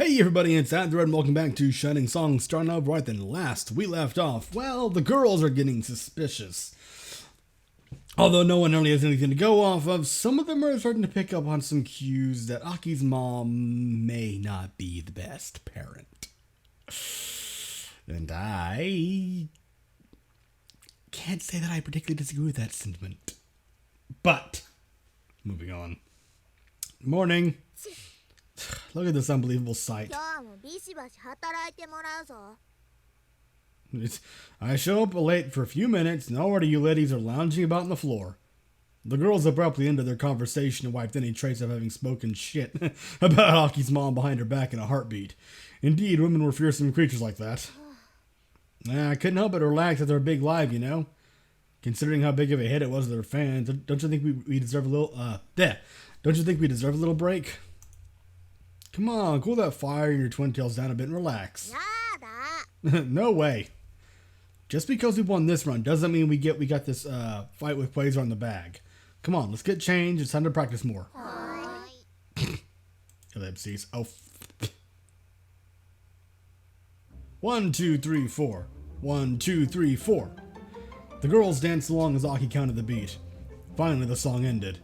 Hey everybody, it's Adthread and welcome back to Shining Song Starnova. Right then, last we left off, well, the girls are getting suspicious. Although no one really has anything to go off of, some of them are starting to pick up on some cues that Aki's mom may not be the best parent. And I can't say that I particularly disagree with that sentiment. But, moving on. Morning. Look at this unbelievable sight. I show up late for a few minutes, and already you ladies are lounging about on the floor. The girls abruptly ended their conversation and wiped any trace of having spoken shit about Aki's mom behind her back in a heartbeat. Indeed, women were fearsome creatures like that. I couldn't help but relax at their big live, you know? Considering how big of a hit it was to their fans, don't you think we deserve a little, don't you think we deserve a little break? Come on, cool that fire in your twin tails down a bit and relax. No way. Just because we won this run doesn't mean we got this fight with Quasar in the bag. Come on, let's get changed. It's time to practice more. Ellipses. Oh. 1, 2, 3, 4. 1, 2, 3, 4. The girls danced along as Aki counted the beat. Finally, the song ended.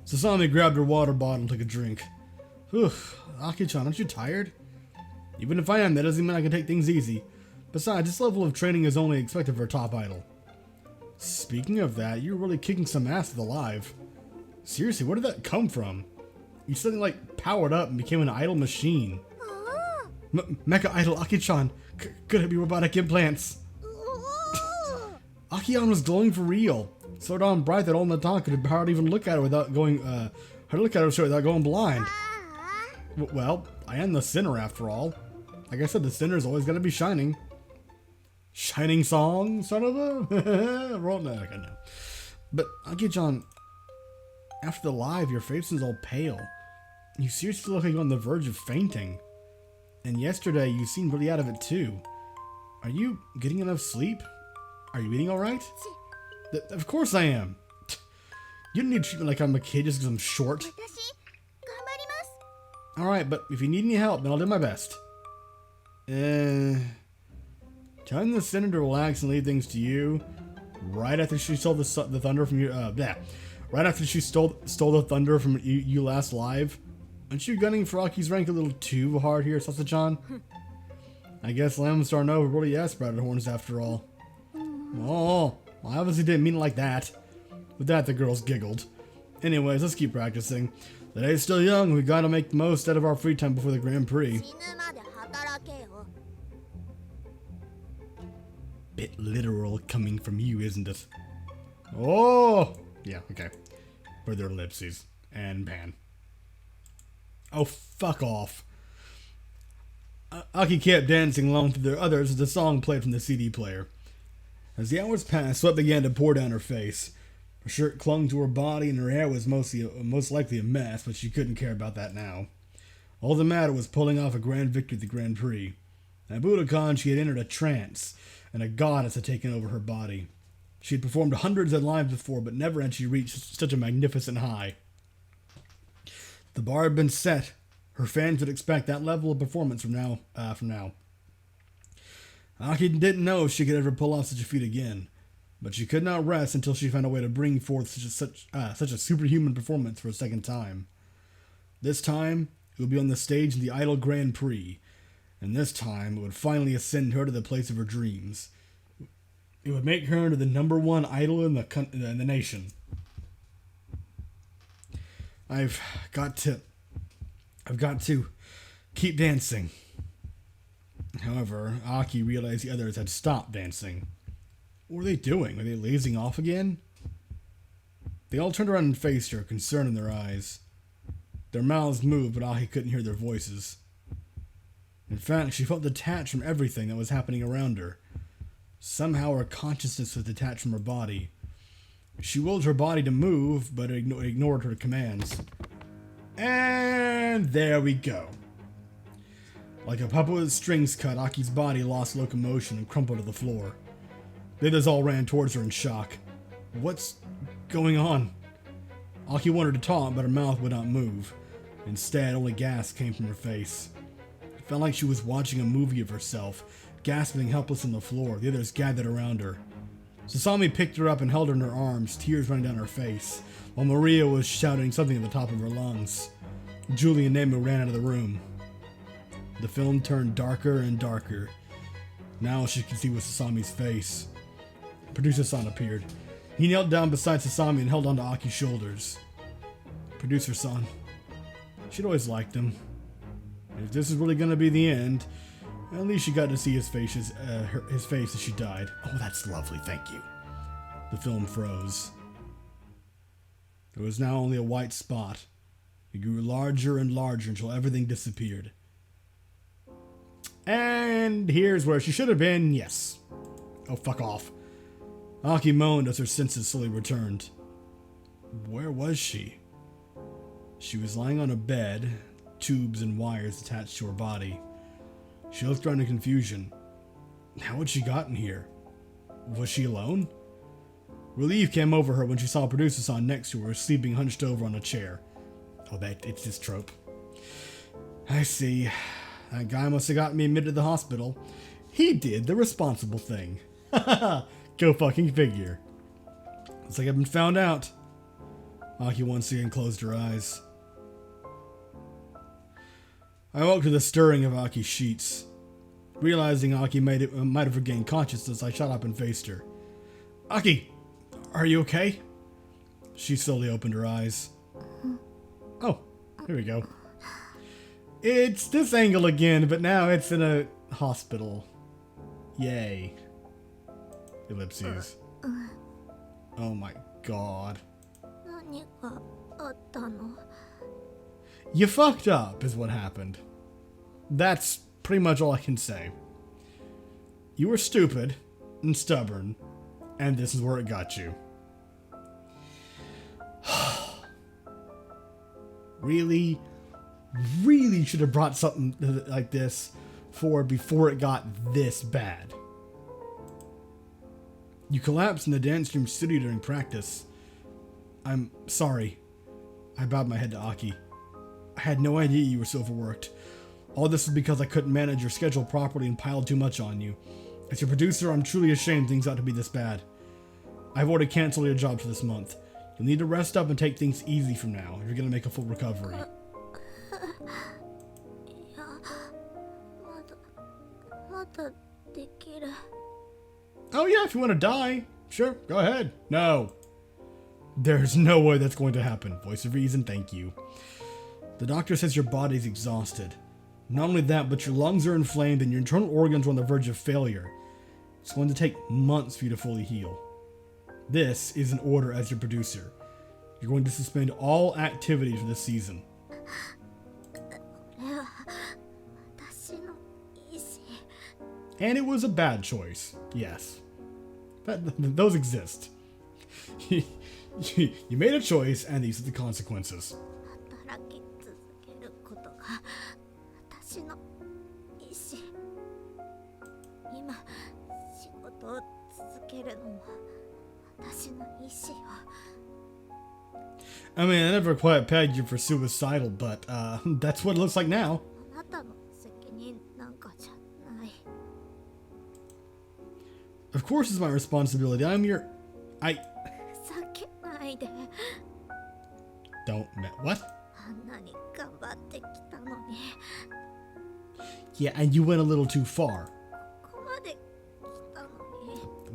Sasami grabbed her water bottle and took a drink. Whew, Aki-chan, aren't you tired? Even if I am, that doesn't mean I can take things easy. Besides, this level of training is only expected for a top idol. Speaking of that, you're really kicking some ass with the live. Seriously, where did that come from? You suddenly, like, powered up and became an idol machine. Mecha idol Aki-chan, could it be robotic implants? Aki-chan was glowing for real. So darn bright that all in the talk could hardly even look at her without going, without going blind. Well, I am the sinner after all. Like I said, the sinner's always gonna be shining. Shining song, Starnova? Roll no, okay, no. But Aki-chan, after the live, your face is all pale. You seriously look like you're on the verge of fainting. And yesterday, you seemed really out of it too. Are you getting enough sleep? Are you eating alright? Of course I am. You don't need treatment like I'm a kid just because I'm short. Alright, but if you need any help, then I'll do my best. Telling the sinner to relax and leave things to you, right after she stole the thunder from you, right after she stole the thunder from you last live, aren't you gunning for Aki's rank a little too hard here, Sasa-chan? I guess Lamb Starnova really sprouted horns after all. Oh, I obviously didn't mean it like that. With that, the girls giggled. Anyways, let's keep practicing. The day's still young, we gotta make the most out of our free time before the Grand Prix. Bit literal coming from you, isn't it? Oh! Yeah, okay. Further ellipses. And pan. Oh, fuck off. Aki kept dancing along with the others as the song played from the CD player. As the hours passed, sweat began to pour down her face. Her shirt clung to her body and her hair was most likely a mess, but she couldn't care about that now. All that mattered was pulling off a grand victory at the Grand Prix. At Budokan, she had entered a trance, and a goddess had taken over her body. She had performed hundreds of lives before, but never had she reached such a magnificent high. The bar had been set. Her fans would expect that level of performance from now. Aki didn't know if she could ever pull off such a feat again, but she could not rest until she found a way to bring forth such a superhuman performance for a second time. This time, it would be on the stage in the Idol Grand Prix, and this time it would finally ascend her to the place of her dreams. It would make her into the #1 idol in the nation. I've got to keep dancing. However, Aki realized the others had stopped dancing. What were they doing? Were they lazing off again? They all turned around and faced her, concern in their eyes. Their mouths moved, but Aki couldn't hear their voices. In fact, she felt detached from everything that was happening around her. Somehow her consciousness was detached from her body. She willed her body to move, but it ignored her commands. And there we go. Like a puppet with strings cut, Aki's body lost locomotion and crumpled to the floor. The others all ran towards her in shock. What's going on? Aki wanted to talk, but her mouth would not move. Instead, only gas came from her face. Felt like she was watching a movie of herself, gasping helpless on the floor. The others gathered around her. Sasami picked her up and held her in her arms, tears running down her face, while Maria was shouting something at the top of her lungs. Julie and Nemo ran out of the room. The film turned darker and darker. Now she could see was Sasami's face. Producer-san appeared. He knelt down beside Sasami and held onto Aki's shoulders. Producer-san. She'd always liked him. If this is really going to be the end, at least she got to see his face as she died. Oh, that's lovely, thank you. The film froze. There was now only a white spot. It grew larger and larger until everything disappeared. And here's where she should have been, yes. Oh, fuck off. Aki moaned as her senses slowly returned. Where was she? She was lying on a bed, tubes and wires attached to her body. She looked around in confusion. How had she gotten here? Was she alone? Relief came over her when she saw Producer-san next to her, sleeping hunched over on a chair. Oh, it's this trope. I see. That guy must have gotten me admitted to the hospital. He did the responsible thing. Go fucking figure. Looks like I've been found out. Aki once again closed her eyes. I woke to the stirring of Aki's sheets. Realizing Aki might have regained consciousness, I shot up and faced her. Aki, are you okay? She slowly opened her eyes. Oh, here we go. It's this angle again, but now it's in a hospital. Yay. Ellipses. Oh my god. You fucked up, is what happened. That's pretty much all I can say. You were stupid and stubborn, and this is where it got you. Really should have brought something like this forward before it got this bad. You collapsed in the dance room studio during practice. I'm sorry. I bowed my head to Aki. I had no idea you were so overworked. All this is because I couldn't manage your schedule properly and piled too much on you. As your producer, I'm truly ashamed things got to be this bad. I've already canceled your job for this month. You'll need to rest up and take things easy from now if you're going to make a full recovery. Oh yeah, if you want to die, sure, go ahead. No. There's no way that's going to happen. Voice of reason, thank you. The doctor says your body's exhausted. Not only that, but your lungs are inflamed and your internal organs are on the verge of failure. It's going to take months for you to fully heal. This is an order as your producer. You're going to suspend all activities for this season. And it was a bad choice, yes. Those exist. You made a choice, and these are the consequences. I mean, I never quite pegged you for suicidal, but that's what it looks like now. Of course it's my responsibility. I'm your... Don't... What? Yeah, and you went a little too far.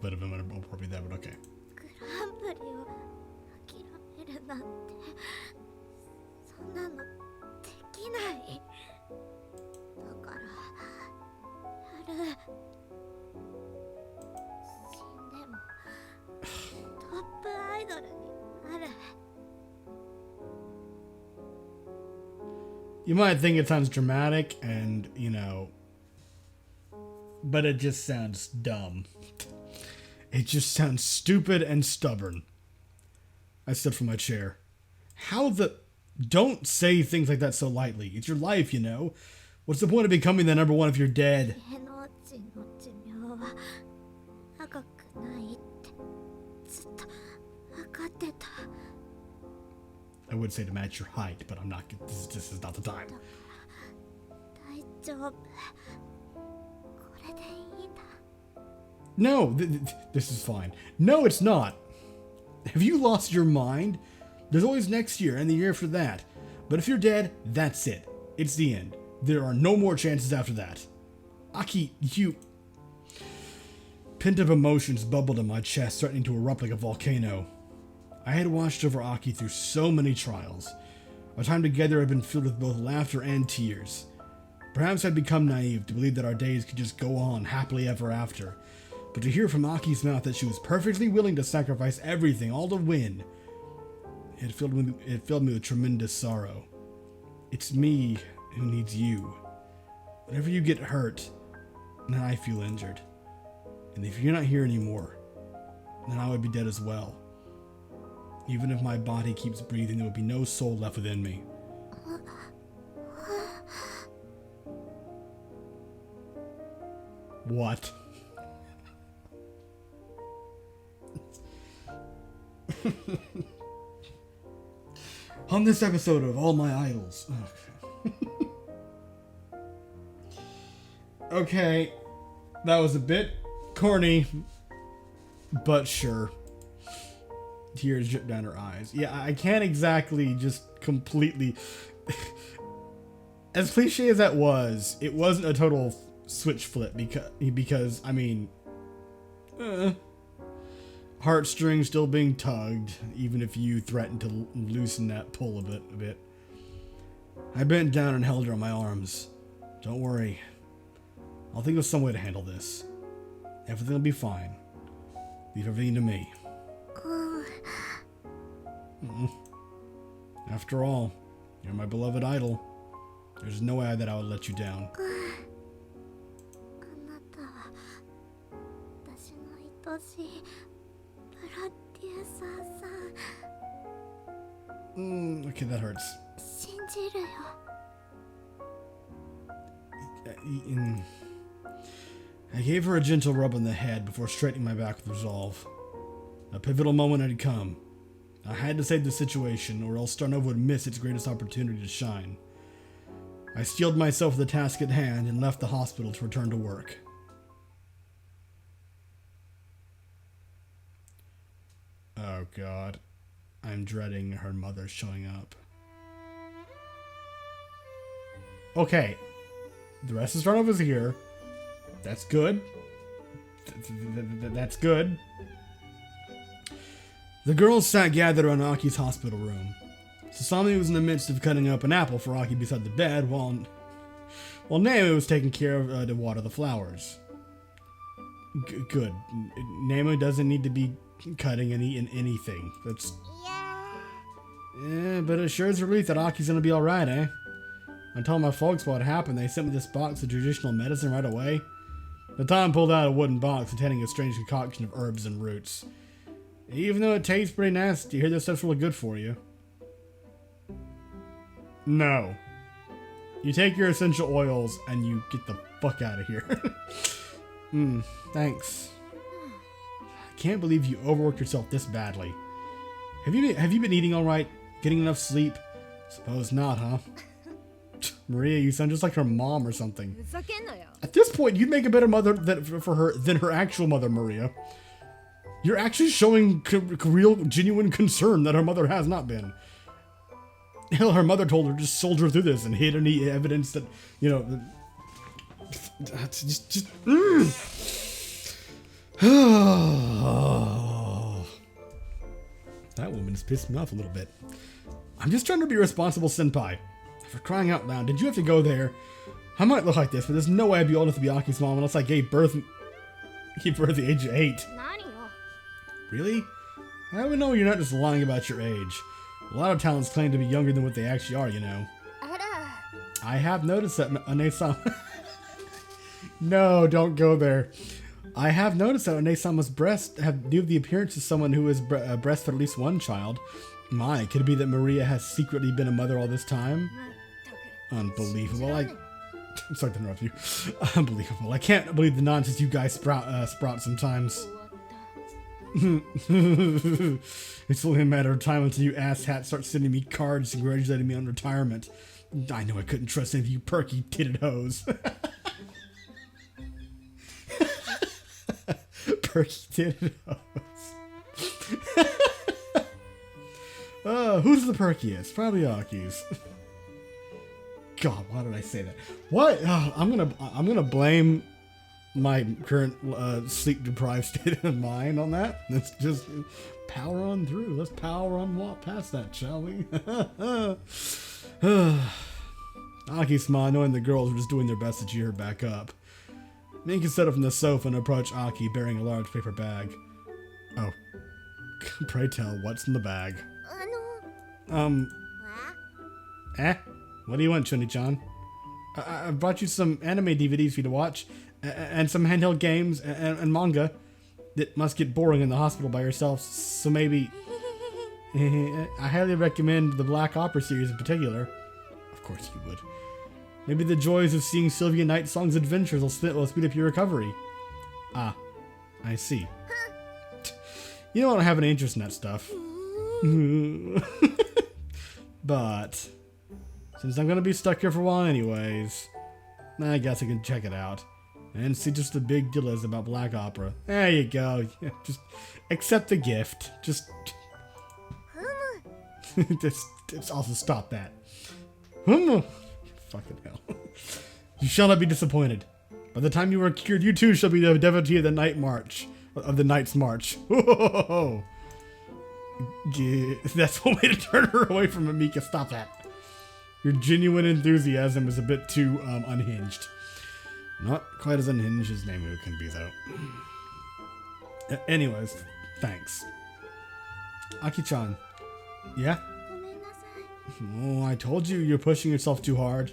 Bit of an appropriate that, but okay. You might think it sounds dramatic and, you know, but it just sounds dumb. It just sounds stupid and stubborn. I stood from my chair. How the... Don't say things like that so lightly. It's your life, you know. What's the point of becoming the number one if you're dead? I would say to match your height, but I'm not. This is not the time. 丈夫。これでいいんだ。No, this is fine. No, it's not. Have you lost your mind? There's always next year and the year after that. But if you're dead, that's it. It's the end. There are no more chances after that. Aki, you... Pent-up emotions bubbled in my chest, threatening to erupt like a volcano. I had watched over Aki through so many trials. Our time together had been filled with both laughter and tears. Perhaps I'd become naive to believe that our days could just go on happily ever after. But to hear from Aki's mouth that she was perfectly willing to sacrifice everything, all to win, it filled me with tremendous sorrow. It's me who needs you. Whenever you get hurt, then I feel injured. And if you're not here anymore, then I would be dead as well. Even if my body keeps breathing, there would be no soul left within me. What? On this episode of All My Idols. Okay, that was a bit corny, but sure. Tears drip down her eyes. Yeah, I can't exactly just completely... As cliche as that was, it wasn't a total switch flip because I mean... heartstrings still being tugged, even if you threatened to loosen that pull a bit. I bent down and held her in my arms. Don't worry. I'll think of some way to handle this. Everything will be fine. Leave everything to me. After all, you're my beloved idol. There's no way that I would let you down. Okay, that hurts. I gave her a gentle rub on the head before straightening my back with resolve. A pivotal moment had come. I had to save the situation, or else Starnova would miss its greatest opportunity to shine. I steeled myself for the task at hand and left the hospital to return to work. Oh god. I'm dreading her mother showing up. Okay. The rest of Starnova's here. That's good. That's good. The girls sat gathered around Aki's hospital room. Sasami was in the midst of cutting up an apple for Aki beside the bed, while Naomi was taking care of to water the flowers. Good. Naomi doesn't need to be cutting anything. That's... Yeah, but it sure is a relief that Aki's gonna be alright, eh? I told my folks what happened. They sent me this box of traditional medicine right away. Natan pulled out a wooden box containing a strange concoction of herbs and roots. Even though it tastes pretty nasty, I hear this stuff's really good for you. No. You take your essential oils and you get the fuck out of here. Thanks. I can't believe you overworked yourself this badly. Have you been eating alright? Getting enough sleep? Suppose not, huh? Maria, you sound just like her mom or something. At this point, you'd make a better mother for her than her actual mother, Maria. You're actually showing real, genuine concern that her mother has not been. Hell, her mother told her to just soldier through this and hid any evidence that, you know... That woman has pissed me off a little bit. I'm just trying to be a responsible senpai. For crying out loud, did you have to go there? I might look like this, but there's no way I'd be old enough to be Aki's mom unless I gave birth at the age of 8. Really? I would know you're not just lying about your age. A lot of talents claim to be younger than what they actually are, you know. I have noticed that Ane-sama... No, don't go there. I have noticed that Ane-sama's breasts have the appearance of someone who has breastfed at least one child. My, could it be that Maria has secretly been a mother all this time? Unbelievable. I'm sorry to interrupt you. Unbelievable. I can't believe the nonsense you guys sprout sometimes. It's only a matter of time until you asshats start sending me cards congratulating me on retirement. I know I couldn't trust any of you perky titted hoes. Perky titted hoes. Who's the perkiest? Probably Aki's. God, why did I say that? What? I'm gonna blame my current sleep deprived state of mind on that. Let's just power on through. Let's power on walk past that, shall we? Aki smiled, knowing the girls were just doing their best to cheer her back up. Minka stood up from the sofa and approached Aki, bearing a large paper bag. Oh, pray tell, what's in the bag? わ What do you want, Chuni-chan? I brought you some anime DVDs for you to watch, and some handheld games and manga. That must get boring in the hospital by yourself, so maybe... I highly recommend the Black Opera series in particular. Of course you would. Maybe the joys of seeing Sylvia Night Song's adventures will speed up your recovery. Ah, I see. You know I don't have any interest in that stuff. But since I'm gonna be stuck here for a while anyways, I guess I can check it out and see just the big deal is about Black Opera. There you go. Just accept the gift. Just also stop that. Fucking hell. You shall not be disappointed. By the time you are cured, you too shall be the devotee of the night march. Of the night's march. Whoa. That's one way to turn her away from Amika. Stop that. Your genuine enthusiasm is a bit too unhinged. Not quite as unhinged as Nemu can be, though. Anyways, thanks. Aki-chan. Yeah? ごめんなさい Oh, I told you you're pushing yourself too hard.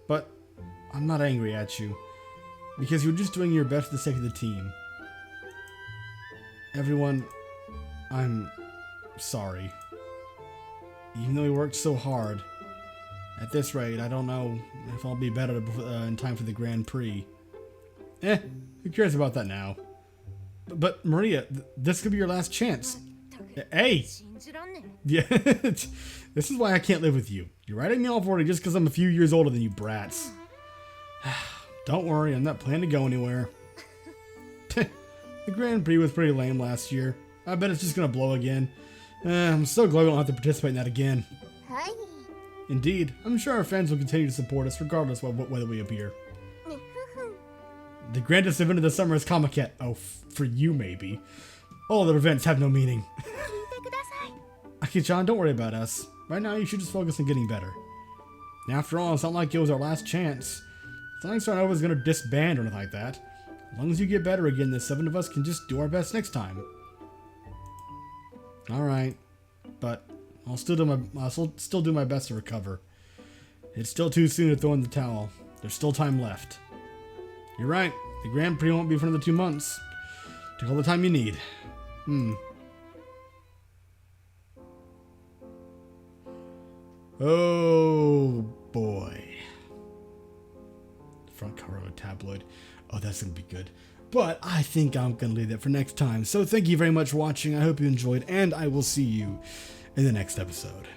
But I'm not angry at you. Because you're just doing your best for the sake of the team. Everyone, I'm sorry. Even though we worked so hard, at this rate, I don't know if I'll be better in time for the Grand Prix. Who cares about that now? But Maria, this could be your last chance. Hey! 信じらんね Yeah, this is why I can't live with you. You're writing me off already just because I'm a few years older than you brats. Don't worry, I'm not planning to go anywhere. The Grand Prix was pretty lame last year. I bet it's just gonna blow again. I'm so glad we don't have to participate in that again. はい Indeed, I'm sure our fans will continue to support us regardless of whether we appear. ねふふ The grandest event of the summer is Comiket. Oh, for you maybe. All other events have no meaning. 聞いてください Aki-chan, don't worry about us. Right now, you should just focus on getting better. After all, it's not like it was our last chance. It's not like Starnova is going to disband or anything like that. As long as you get better again, the 7 of us can just do our best next time. Alright. But I'll still do my best to recover. It's still too soon to throw in the towel. There's still time left. You're right. The Grand Prix won't be for another 2 months. Take all the time you need. Oh boy. Front cover of a tabloid. Oh, that's gonna be good. But I think I'm gonna leave that for next time. So thank you very much for watching. I hope you enjoyed, and I will see you in the next episode.